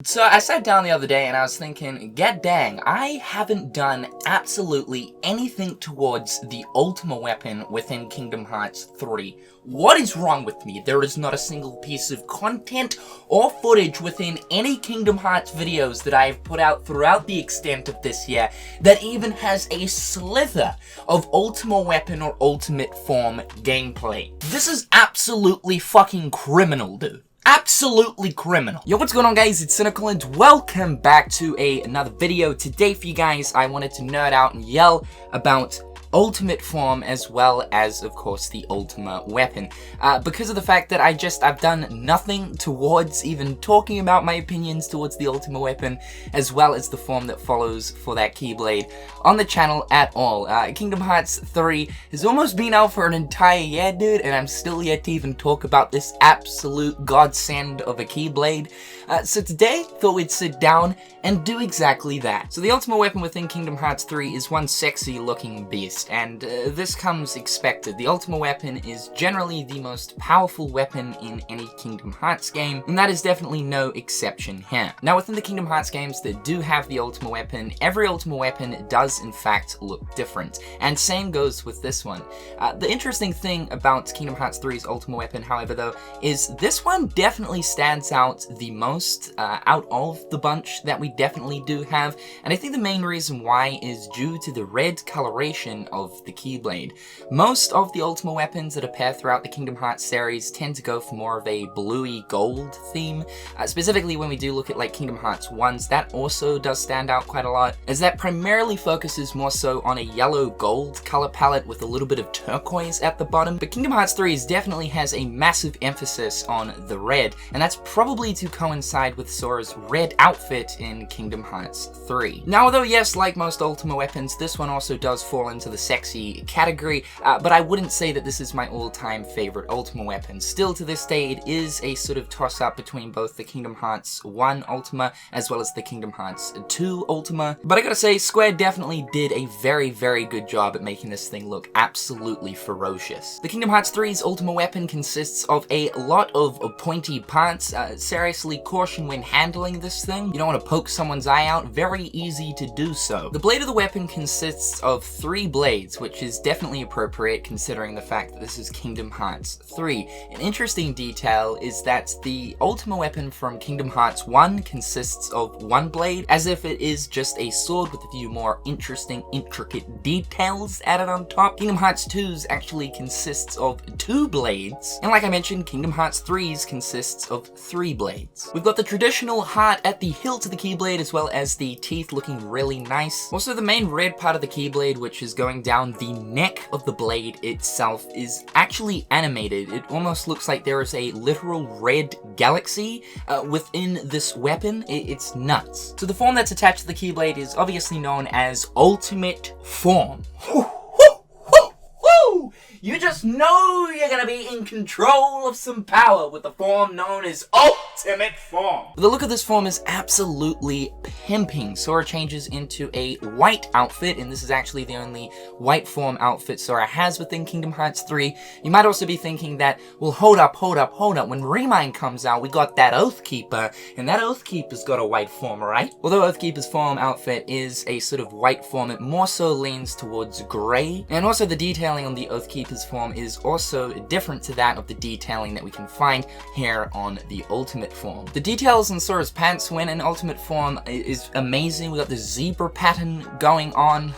So I sat down the other day and I was thinking, god dang, I haven't done absolutely anything towards the Ultima Weapon within Kingdom Hearts 3. What is wrong with me? There is not a single piece of content or footage within any Kingdom Hearts videos that I have put out throughout the extent of this year that even has a slither of Ultima Weapon or Ultimate Form gameplay. This is absolutely fucking criminal, dude. Absolutely criminal. Yo, what's going on, guys? It's Cynical and welcome back to another video. Today for you guys, I wanted to nerd out and yell about Ultimate Form as well as, of course, the Ultima Weapon. Because of the fact that I've done nothing towards even talking about my opinions towards the Ultima Weapon as well as the form that follows for that Keyblade on the channel at all. Kingdom Hearts 3 has almost been out for an entire year, dude, and I'm still yet to even talk about this absolute godsend of a Keyblade. So today, thought we'd sit down and do exactly that. So the Ultima Weapon within Kingdom Hearts 3 is one sexy looking beast. And this comes expected. The Ultima Weapon is generally the most powerful weapon in any Kingdom Hearts game, and that is definitely no exception here. Now, within the Kingdom Hearts games that do have the Ultima Weapon, every Ultima Weapon does in fact look different, and same goes with this one. The interesting thing about Kingdom Hearts 3's Ultima Weapon, however, though, is this one definitely stands out the most out of the bunch that we definitely do have, and I think the main reason why is due to the red coloration of the Keyblade. Most of the Ultima Weapons that appear throughout the Kingdom Hearts series tend to go for more of a bluey gold theme. Specifically when we do look at like Kingdom Hearts 1's, that also does stand out quite a lot, as that primarily focuses more so on a yellow gold color palette with a little bit of turquoise at the bottom. But Kingdom Hearts 3 definitely has a massive emphasis on the red, and that's probably to coincide with Sora's red outfit in Kingdom Hearts 3. Now, although yes, like most Ultima Weapons, this one also does fall into the sexy category, but I wouldn't say that this is my all-time favorite Ultima Weapon. Still to this day, it is a sort of toss-up between both the Kingdom Hearts 1 Ultima as well as the Kingdom Hearts 2 Ultima. But I gotta say, Square definitely did a very, very good job at making this thing look absolutely ferocious. The Kingdom Hearts 3's Ultima Weapon consists of a lot of pointy parts. Seriously, caution when handling this thing. You don't want to poke someone's eye out. Very easy to do so. The blade of the weapon consists of 3 blades, which is definitely appropriate considering the fact that this is Kingdom Hearts 3. An interesting detail is that the Ultima Weapon from Kingdom Hearts 1 consists of 1 blade, as if it is just a sword with a few more interesting, intricate details added on top. Kingdom Hearts 2's actually consists of 2 blades, and like I mentioned, Kingdom Hearts 3's consists of 3 blades. We've got the traditional heart at the hilt of the Keyblade, as well as the teeth looking really nice. Also, the main red part of the Keyblade, which is going down the neck of the blade itself, is actually animated. It almost looks like there is a literal red galaxy within this weapon. It's nuts. So the form that's attached to the Keyblade is obviously known as Ultimate Form. You just know you're gonna be in control of some power with the form known as Ultimate Form. The look of this form is absolutely pimping. Sora changes into a white outfit, and this is actually the only white form outfit Sora has within Kingdom Hearts 3. You might also be thinking that, well, hold up. When Remind comes out, we got that Oathkeeper, and that Oathkeeper's got a white form, right? Although Oathkeeper's form outfit is a sort of white form, it more so leans towards grey, and also the detailing on the Oathkeeper's form is also different to that of the detailing that we can find here on the Ultimate Form. The details on Sora's pants when in Ultimate Form is amazing. We got the zebra pattern going on.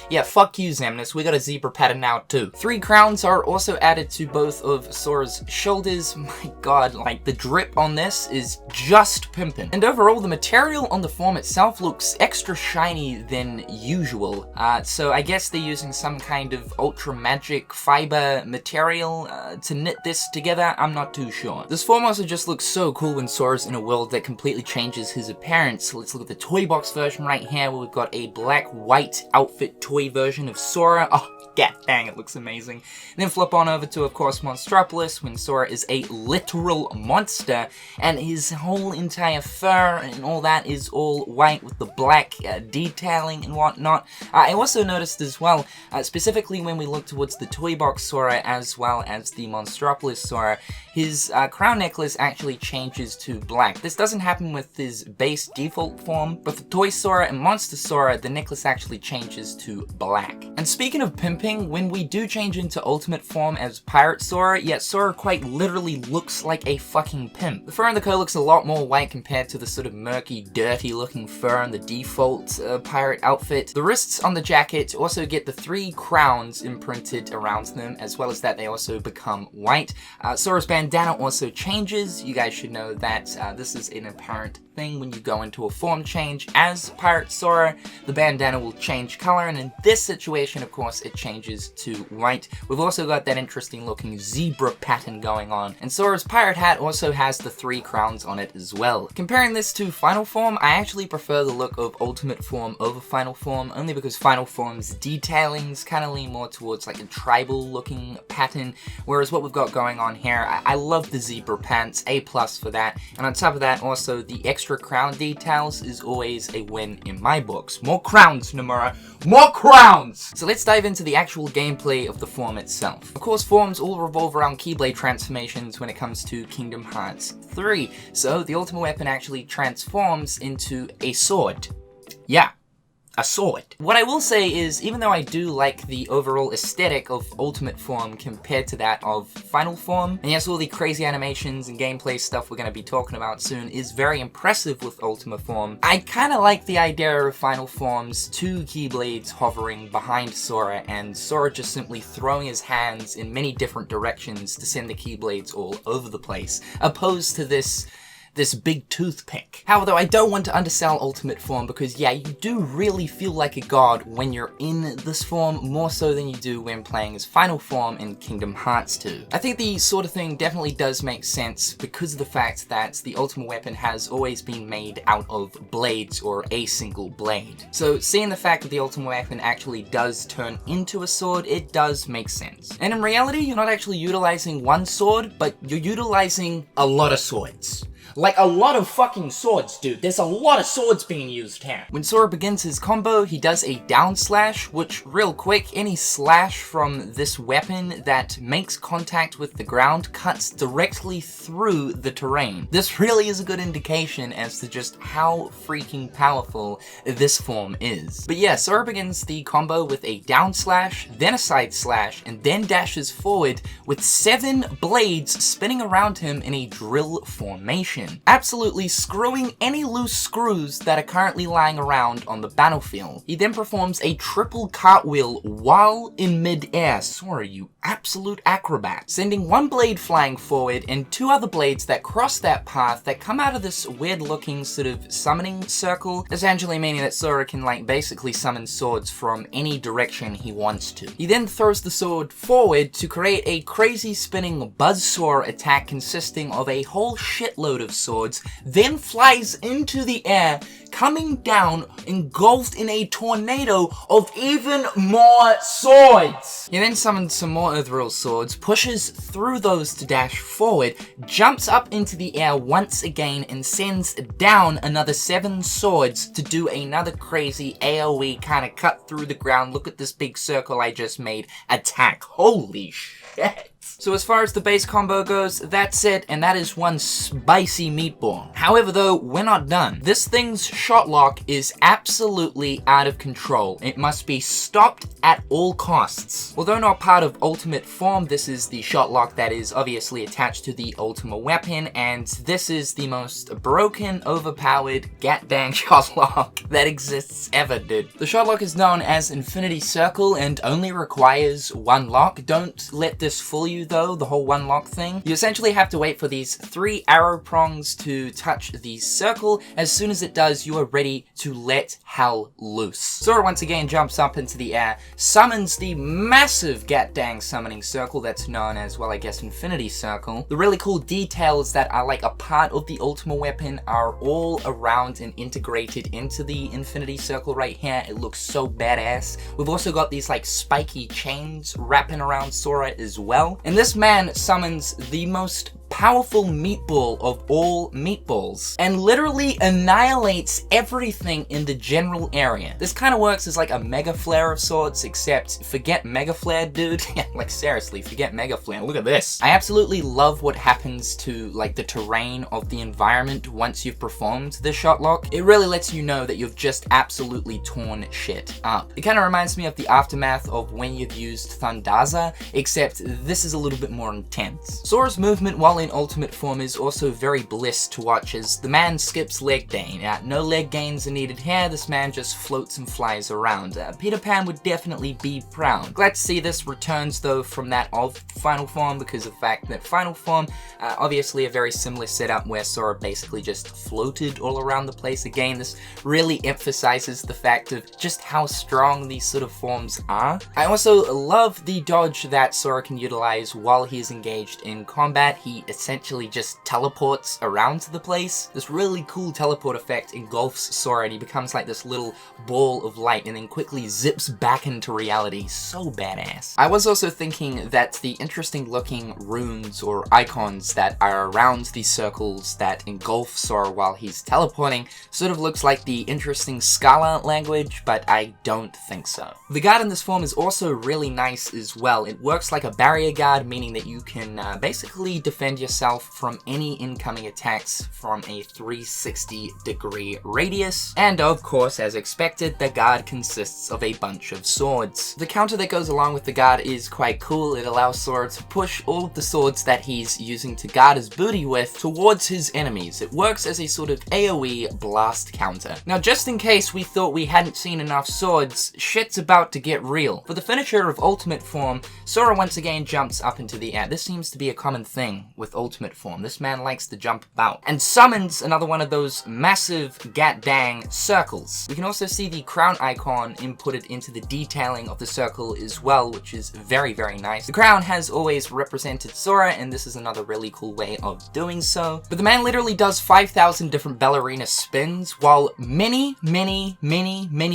Yeah, fuck you, Xemnas. We got a zebra pattern now too. 3 crowns are also added to both of Sora's shoulders. My god, like the drip on this is just pimpin'. And overall, the material on the form itself looks extra shiny than usual. So I guess they're using some kind of ultra magic fiber material to knit this together. I'm not too sure. This form also just looks so cool when Sora's in a world that completely changes his appearance. Let's look at the toy box version right here, where we've got a black-white outfit outfit toy version of Sora. Oh, god dang, it looks amazing. And then flip on over to, of course, Monstropolis, when Sora is a literal monster, and his whole entire fur and all that is all white with the black detailing and whatnot. I also noticed as well, specifically when we look towards the Toy Box Sora as well as the Monstropolis Sora, his crown necklace actually changes to black. This doesn't happen with his base default form, but for Toy Sora and Monster Sora, the necklace actually changes to black. And speaking of pimping, when we do change into ultimate form as Pirate Sora, yeah, Sora quite literally looks like a fucking pimp. The fur on the coat looks a lot more white compared to the sort of murky, dirty looking fur on the default pirate outfit. The wrists on the jacket also get the 3 crowns imprinted around them, as well as that they also become white. Sora's bandana also changes. You guys should know that this is an apparent thing when you go into a form change as Pirate Sora. The bandana will change color, and in this situation, of course, it changes to white. We've also got that interesting looking zebra pattern going on, and Sora's pirate hat also has the 3 crowns on it as well. Comparing this to Final Form, I actually prefer the look of Ultimate Form over Final Form, only because Final Form's detailings kind of lean more towards like a tribal looking pattern, whereas what we've got going on here, I love the zebra pants, A+ for that, and on top of that, also the extra crown details is always a win in my books. More crowns, Nomura! More crowns! So let's dive into the actual gameplay of the form itself. Of course, forms all revolve around Keyblade transformations when it comes to Kingdom Hearts 3. So the Ultima Weapon actually transforms into a sword. Yeah. A sword. What I will say is, even though I do like the overall aesthetic of Ultimate Form compared to that of Final Form, and yes, all the crazy animations and gameplay stuff we're going to be talking about soon is very impressive with Ultima Form, I kind of like the idea of Final Form's 2 Keyblades hovering behind Sora, and Sora just simply throwing his hands in many different directions to send the Keyblades all over the place, opposed to this big toothpick. However, though, I don't want to undersell Ultimate Form because, yeah, you do really feel like a god when you're in this form, more so than you do when playing as Final Form in Kingdom Hearts 2. I think the sort of thing definitely does make sense because of the fact that the Ultimate Weapon has always been made out of blades or a single blade. So seeing the fact that the Ultimate Weapon actually does turn into a sword, it does make sense. And in reality, you're not actually utilizing one sword, but you're utilizing a lot of swords. Like, a lot of fucking swords, dude. There's a lot of swords being used here. When Sora begins his combo, he does a down slash, which, real quick, any slash from this weapon that makes contact with the ground cuts directly through the terrain. This really is a good indication as to just how freaking powerful this form is. But yeah, Sora begins the combo with a down slash, then a side slash, and then dashes forward with 7 blades spinning around him in a drill formation, absolutely screwing any loose screws that are currently lying around on the battlefield. He then performs a triple cartwheel while in mid-air. Sora, you absolute acrobat. Sending 1 blade flying forward and 2 other blades that cross that path that come out of this weird looking sort of summoning circle, essentially meaning that Sora can like basically summon swords from any direction he wants to. He then throws the sword forward to create a crazy spinning buzzsaw attack consisting of a whole shitload of swords, then flies into the air, coming down engulfed in a tornado of even more swords. He then summons some more Earthreal swords, pushes through those to dash forward, jumps up into the air once again, and sends down another 7 swords to do another crazy AoE kind of cut through the ground, look at this big circle I just made, attack. Holy shit. So as far as the base combo goes, that's it, and that is one spicy meatball. However though, we're not done. This thing's shot lock is absolutely out of control. It must be stopped at all costs. Although not part of Ultimate Form, this is the shot lock that is obviously attached to the Ultima Weapon, and this is the most broken, overpowered, gat-dang shot lock that exists ever, dude. The shot lock is known as Infinity Circle and only requires 1 lock. Don't let this fool you. you though, the whole one lock thing. You essentially have to wait for these 3 arrow prongs to touch the circle. As soon as it does, you are ready to let hell loose. Sora once again jumps up into the air, summons the massive Gat-Dang summoning circle that's known as, well, I guess, Infinity Circle. The really cool details that are like a part of the Ultima Weapon are all around and integrated into the Infinity Circle right here. It looks so badass. We've also got these like spiky chains wrapping around Sora as well. And this man summons the most powerful meatball of all meatballs and literally annihilates everything in the general area. This kind of works as like a mega flare of sorts, except forget mega flare, dude. Like seriously, forget mega flare. Look at this. I absolutely love what happens to like the terrain of the environment once you've performed the shot lock. It really lets you know that you've just absolutely torn shit up. It kind of reminds me of the aftermath of when you've used Thundaza, except this is a little bit more intense. Sora's movement while in ultimate form is also very bliss to watch as the man skips leg gain. No leg gains are needed here, this man just floats and flies around. Peter Pan would definitely be proud. Glad to see this returns though from that of final form, because of the fact that final form, obviously a very similar setup where Sora basically just floated all around the place. Again, this really emphasizes the fact of just how strong these sort of forms are. I also love the dodge that Sora can utilize while he is engaged in combat. He essentially just teleports around the place. This really cool teleport effect engulfs Sora and he becomes like this little ball of light and then quickly zips back into reality. So badass. I was also thinking that the interesting looking runes or icons that are around these circles that engulf Sora while he's teleporting sort of looks like the interesting Scala language, but I don't think so. The guard in this form is also really nice as well. It works like a barrier guard, meaning that you can basically defend yourself from any incoming attacks from a 360-degree radius. And of course, as expected, the guard consists of a bunch of swords. The counter that goes along with the guard is quite cool. It allows Sora to push all of the swords that he's using to guard his booty with towards his enemies. It works as a sort of AoE blast counter. Now, just in case we thought we hadn't seen enough swords, shit's about to get real. For the finisher of ultimate form, Sora once again jumps up into the air. This seems to be a common thing with ultimate form. This man likes to jump about and summons another one of those massive Gat-Dang circles. We can also see the crown icon inputted into the detailing of the circle as well, which is very, very nice. The crown has always represented Sora, and this is another really cool way of doing so. But the man literally does 5,000 different ballerina spins while many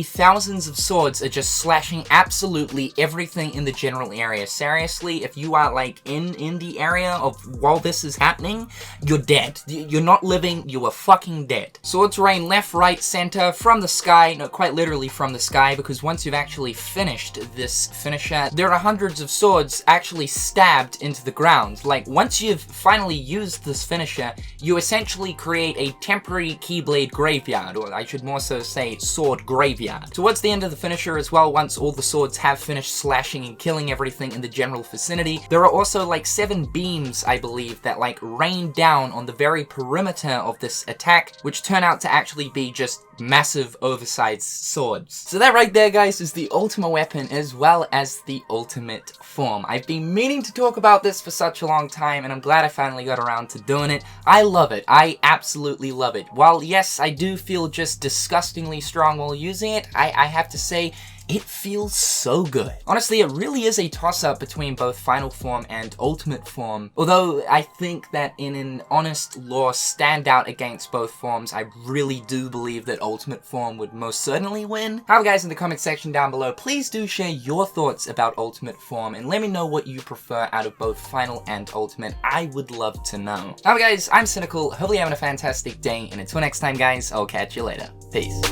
thousands of swords are just slashing absolutely everything in the general area. Seriously, if you are like in the area of while this is happening, you're dead. You're not living, you are fucking dead. Swords rain left, right, center, from the sky, no, quite literally from the sky, because once you've actually finished this finisher, there are hundreds of swords actually stabbed into the ground. Like, once you've finally used this finisher, you essentially create a temporary Keyblade graveyard, or I should more so say sword graveyard. Towards the end of the finisher as well, once all the swords have finished slashing and killing everything in the general vicinity, there are also like 7 beams, I believe, that like rain down on the very perimeter of this attack, which turn out to actually be just massive oversized swords. So that right there, guys, is the Ultima Weapon as well as the ultimate form. I've been meaning to talk about this for such a long time, and I'm glad I finally got around to doing it. I love it. I absolutely love it. While yes, I do feel just disgustingly strong while using it, I have to say, it feels so good. Honestly, it really is a toss-up between both Final Form and Ultimate Form, although I think that in an honest lore standout against both forms, I really do believe that Ultimate Form would most certainly win. However, guys, in the comment section down below, please do share your thoughts about Ultimate Form and let me know what you prefer out of both Final and Ultimate. I would love to know. However, guys, I'm Cynical. Hopefully you're having a fantastic day, and until next time, guys, I'll catch you later. Peace.